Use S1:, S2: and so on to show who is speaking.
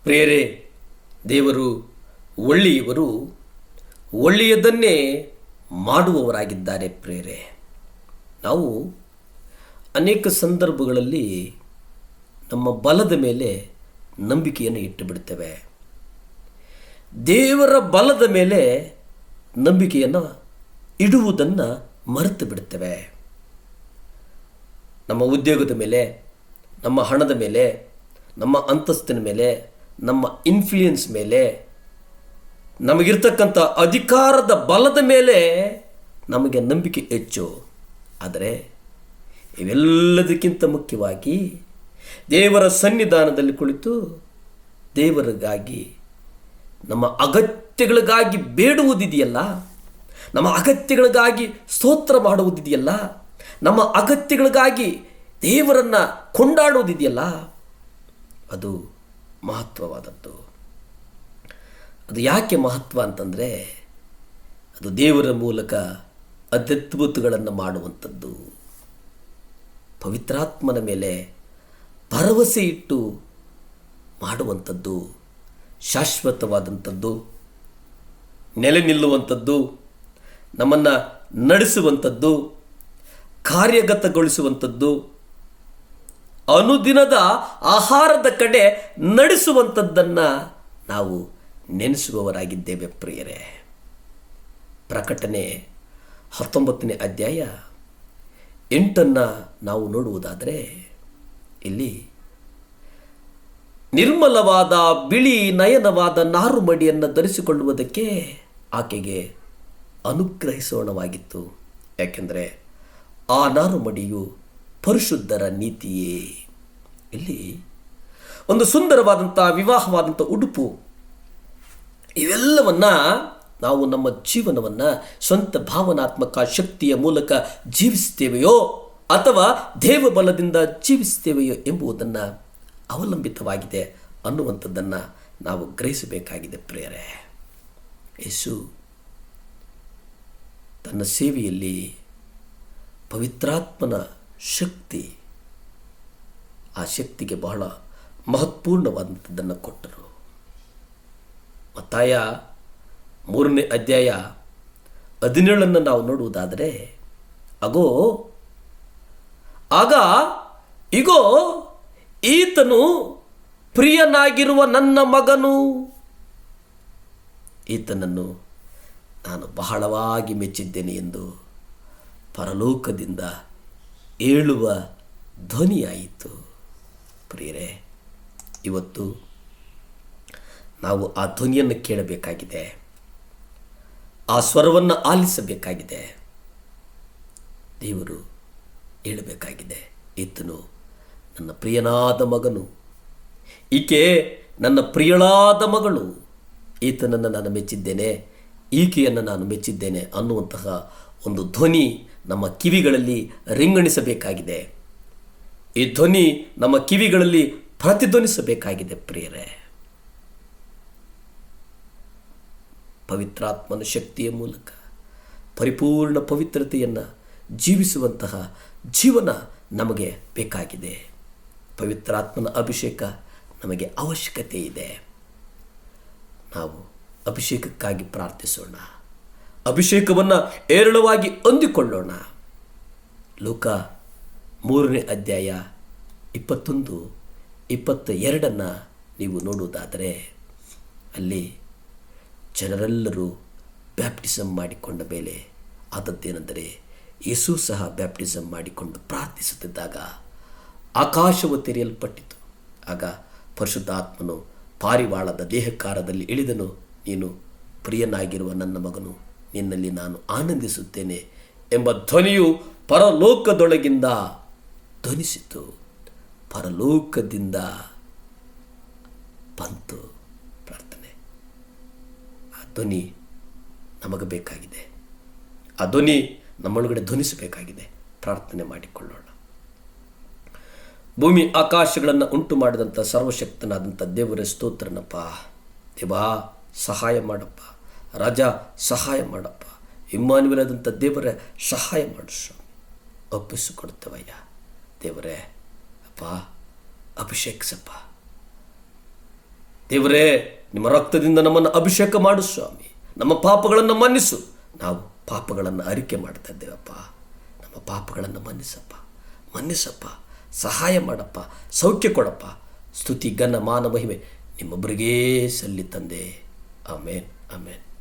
S1: ಪ್ರಿಯರೇ, ದೇವರು ಒಳ್ಳೆಯವರು, ಒಳ್ಳೆಯದನ್ನೇ ಮಾಡುವವರಾಗಿದ್ದಾರೆ. ಪ್ರಿಯರೇ, ನಾವು ಅನೇಕ ಸಂದರ್ಭಗಳಲ್ಲಿ ನಮ್ಮ ಬಲದ ಮೇಲೆ ನಂಬಿಕೆಯನ್ನು ಇಟ್ಟು ಬಿಡ್ತೇವೆ. ದೇವರ ಬಲದ ಮೇಲೆ ನಂಬಿಕೆಯನ್ನು ಇಡುವುದನ್ನು ಮರೆತು ಬಿಡ್ತೇವೆ. ನಮ್ಮ ಉದ್ಯೋಗದ ಮೇಲೆ, ನಮ್ಮ ಹಣದ ಮೇಲೆ, ನಮ್ಮ ಅಂತಸ್ತಿನ ಮೇಲೆ, ನಮ್ಮ ಇನ್ಫ್ಲೂಯೆನ್ಸ್ ಮೇಲೆ, ನಮಗಿರ್ತಕ್ಕಂಥ ಅಧಿಕಾರದ ಬಲದ ಮೇಲೆ ನಮಗೆ ನಂಬಿಕೆ ಹೆಚ್ಚು. ಆದರೆ ಇವೆಲ್ಲದಕ್ಕಿಂತ ಮುಖ್ಯವಾಗಿ ದೇವರ ಸನ್ನಿಧಾನದಲ್ಲಿ ಕುಳಿತು ದೇವರಿಗಾಗಿ, ನಮ್ಮ ಅಗತ್ಯಗಳಿಗಾಗಿ ಬೇಡುವುದಿದೆಯಲ್ಲ, ನಮ್ಮ ಅಗತ್ಯಗಳಿಗಾಗಿ ಸ್ತೋತ್ರ ಮಾಡುವುದಿದೆಯಲ್ಲ, ನಮ್ಮ ಅಗತ್ಯಗಳಿಗಾಗಿ ದೇವರನ್ನು ಕೊಂಡಾಡುವುದಿದೆಯಲ್ಲ, ಅದು ಮಹತ್ವವಾದದ್ದು. ಅದು ಯಾಕೆ ಮಹತ್ವ ಅಂತಂದರೆ, ಅದು ದೇವರ ಮೂಲಕ ಅತ್ಯದ್ಭುತಗಳನ್ನು ಮಾಡುವಂಥದ್ದು. ಪವಿತ್ರಾತ್ಮನ ಮೇಲೆ ಭರವಸೆ ಇಟ್ಟು ಮಾಡುವಂಥದ್ದು, ಶಾಶ್ವತವಾದಂಥದ್ದು, ನೆಲೆ ನಿಲ್ಲುವಂಥದ್ದು, ನಮ್ಮನ್ನು ನಡೆಸುವಂಥದ್ದು, ಕಾರ್ಯಗತಗೊಳಿಸುವಂಥದ್ದು, ಅನುದಿನದ ಆಹಾರದ ಕಡೆ ನಡೆಸುವಂಥದ್ದನ್ನು ನಾವು ನೆನೆಸುವವರಾಗಿದ್ದೇವೆ. ಪ್ರಿಯರೇ, ಪ್ರಕಟಣೆ 19ನೇ ಅಧ್ಯಾಯ 8 ನಾವು ನೋಡುವುದಾದರೆ, ಇಲ್ಲಿ ನಿರ್ಮಲವಾದ ಬಿಳಿ ನಯನವಾದ ನಾರುಮಡಿಯನ್ನು ಧರಿಸಿಕೊಳ್ಳುವುದಕ್ಕೆ ಆಕೆಗೆ ಅನುಗ್ರಹಿಸೋಣವಾಗಿತ್ತು. ಯಾಕೆಂದರೆ ಆ ನಾರುಮಡಿಯು ಪರಿಶುದ್ಧರ ನೀತಿಯೇ. ಇಲ್ಲಿ ಒಂದು ಸುಂದರವಾದಂಥ ವಿವಾಹವಾದಂಥ ಉಡುಪು, ಇವೆಲ್ಲವನ್ನ ನಾವು ನಮ್ಮ ಜೀವನವನ್ನು ಸ್ವಂತ ಭಾವನಾತ್ಮಕ ಶಕ್ತಿಯ ಮೂಲಕ ಜೀವಿಸ್ತೇವೆಯೋ ಅಥವಾ ದೇವಬಲದಿಂದ ಜೀವಿಸ್ತೇವೆಯೋ ಎಂಬುದನ್ನು ಅವಲಂಬಿತವಾಗಿದೆ ಅನ್ನುವಂಥದ್ದನ್ನು ನಾವು ಗ್ರಹಿಸಬೇಕಾಗಿದೆ. ಪ್ರಿಯರೇ, ಯೇಸು ತನ್ನ ಸೇವೆಯಲ್ಲಿ ಪವಿತ್ರಾತ್ಮನ ಶಕ್ತಿ, ಆ ಶಕ್ತಿಗೆ ಬಹಳ ಮಹತ್ವಪೂರ್ಣವಾದಂಥದ್ದನ್ನು ಕೊಟ್ಟರು. ಮತ್ತಾಯ 3ನೇ ಅಧ್ಯಾಯ 17 ನಾವು ನೋಡುವುದಾದರೆ, ಆಗ ಇಗೋ ಈತನು ಪ್ರಿಯನಾಗಿರುವ ನನ್ನ ಮಗನು, ಈತನನ್ನು ನಾನು ಬಹಳವಾಗಿ ಮೆಚ್ಚಿದ್ದೇನೆ ಎಂದು ಪರಲೋಕದಿಂದ ಏಳುವ ಧ್ವನಿಯಾಯಿತು. ಪ್ರಿಯರೇ, ಇವತ್ತು ನಾವು ಆ ಧ್ವನಿಯನ್ನು ಕೇಳಬೇಕಾಗಿದೆ, ಆ ಸ್ವರವನ್ನು ಆಲಿಸಬೇಕಾಗಿದೆ. ದೇವರು ಹೇಳಬೇಕಾಗಿದೆ, ಈತನು ನನ್ನ ಪ್ರಿಯನಾದ ಮಗನು, ಈಕೆ ನನ್ನ ಪ್ರಿಯಳಾದ ಮಗಳು, ಈತನನ್ನು ನಾನು ಮೆಚ್ಚಿದ್ದೇನೆ, ಈಕೆಯನ್ನು ನಾನು ಮೆಚ್ಚಿದ್ದೇನೆ ಅನ್ನುವಂತಹ ಒಂದು ಧ್ವನಿ ನಮ್ಮ ಕಿವಿಗಳಲ್ಲಿ ರಿಂಗಣಿಸಬೇಕಾಗಿದೆ. ಈ ಧ್ವನಿ ನಮ್ಮ ಕಿವಿಗಳಲ್ಲಿ ಪ್ರತಿಧ್ವನಿಸಬೇಕಾಗಿದೆ. ಪ್ರಿಯರೇ, ಪವಿತ್ರಾತ್ಮನ ಶಕ್ತಿಯ ಮೂಲಕ ಪರಿಪೂರ್ಣ ಪವಿತ್ರತೆಯನ್ನು ಜೀವಿಸುವಂತಹ ಜೀವನ ನಮಗೆ ಬೇಕಾಗಿದೆ. ಪವಿತ್ರಾತ್ಮನ ಅಭಿಷೇಕ ನಮಗೆ ಅವಶ್ಯಕತೆ ಇದೆ. ನಾವು ಅಭಿಷೇಕಕ್ಕಾಗಿ ಪ್ರಾರ್ಥಿಸೋಣ, ಅಭಿಷೇಕವನ್ನು ಏರಳವಾಗಿ ಹೊಂದಿಕೊಳ್ಳೋಣ. ಲೂಕ 3ನೇ ಅಧ್ಯಾಯ 21, 22 ನೀವು ನೋಡುವುದಾದರೆ, ಅಲ್ಲಿ ಜನರೆಲ್ಲರೂ ಬ್ಯಾಪ್ಟಿಸಮ್ ಮಾಡಿಕೊಂಡ ಮೇಲೆ ಆದದ್ದೇನೆಂದರೆ, ಯೇಸು ಸಹ ಬ್ಯಾಪ್ಟಿಸಮ್ ಮಾಡಿಕೊಂಡು ಪ್ರಾರ್ಥಿಸುತ್ತಿದ್ದಾಗ ಆಕಾಶವು ತೆರೆಯಲ್ಪಟ್ಟಿತು. ಆಗ ಪರಿಶುದ್ಧಾತ್ಮನು ಪಾರಿವಾಳದ ದೇಹಕಾರದಲ್ಲಿ ಇಳಿದನು. ನೀನು ಪ್ರಿಯನಾಗಿರುವ ನನ್ನ ಮಗನು, ನಿನ್ನಲ್ಲಿ ನಾನು ಆನಂದಿಸುತ್ತೇನೆ ಎಂಬ ಧ್ವನಿಯು ಪರಲೋಕದೊಳಗಿಂದ ಧ್ವನಿಸಿತು. ಪರಲೋಕದಿಂದ ಬಂತು ಪ್ರಾರ್ಥನೆ. ಆ ಧ್ವನಿ ನಮಗೆ ಬೇಕಾಗಿದೆ, ಆ ಧ್ವನಿ ನಮ್ಮೊಳಗಡೆ ಧ್ವನಿಸಬೇಕಾಗಿದೆ. ಪ್ರಾರ್ಥನೆ ಮಾಡಿಕೊಳ್ಳೋಣ. ಭೂಮಿ ಆಕಾಶಗಳನ್ನು ಉಂಟು ಮಾಡಿದಂಥ ಸರ್ವಶಕ್ತನಾದಂಥ ದೇವರ ಸ್ತೋತ್ರನಪ್ಪ. ದೇವಾ, ಸಹಾಯ ಮಾಡಪ್ಪ. ರಾಜ, ಸಹಾಯ ಮಾಡಪ್ಪ. ಇಮ್ಮಾನುವೇಲದಂಥ ದೇವರ ಸಹಾಯ ಮಾಡು ಸ್ವಾಮಿ. ಒಪ್ಪಿಸಿಕೊಡ್ತೇವಯ್ಯ ದೇವರೇ. ಅಪ್ಪ, ಅಭಿಷೇಕಿಸಪ್ಪ ದೇವರೇ, ನಿಮ್ಮ ರಕ್ತದಿಂದ ನಮ್ಮನ್ನು ಅಭಿಷೇಕ ಮಾಡು ಸ್ವಾಮಿ. ನಮ್ಮ ಪಾಪಗಳನ್ನು ಮನ್ನಿಸು. ನಾವು ಪಾಪಗಳನ್ನು ಅರಿಕೆ ಮಾಡ್ತಾ ಇದ್ದೇವಪ್ಪ. ನಮ್ಮ ಪಾಪಗಳನ್ನು ಮನ್ನಿಸಪ್ಪ, ಸಹಾಯ ಮಾಡಪ್ಪ, ಸೌಖ್ಯ ಕೊಡಪ್ಪ. ಸ್ತುತಿ, ಘನ, ಮಾನ, ಮಹಿಮೆ ನಿಮ್ಮೊಬ್ಬರಿಗೇ ಸಲ್ಲಿ ತಂದೆ. ಆಮೇನ್, ಆಮೇನ್.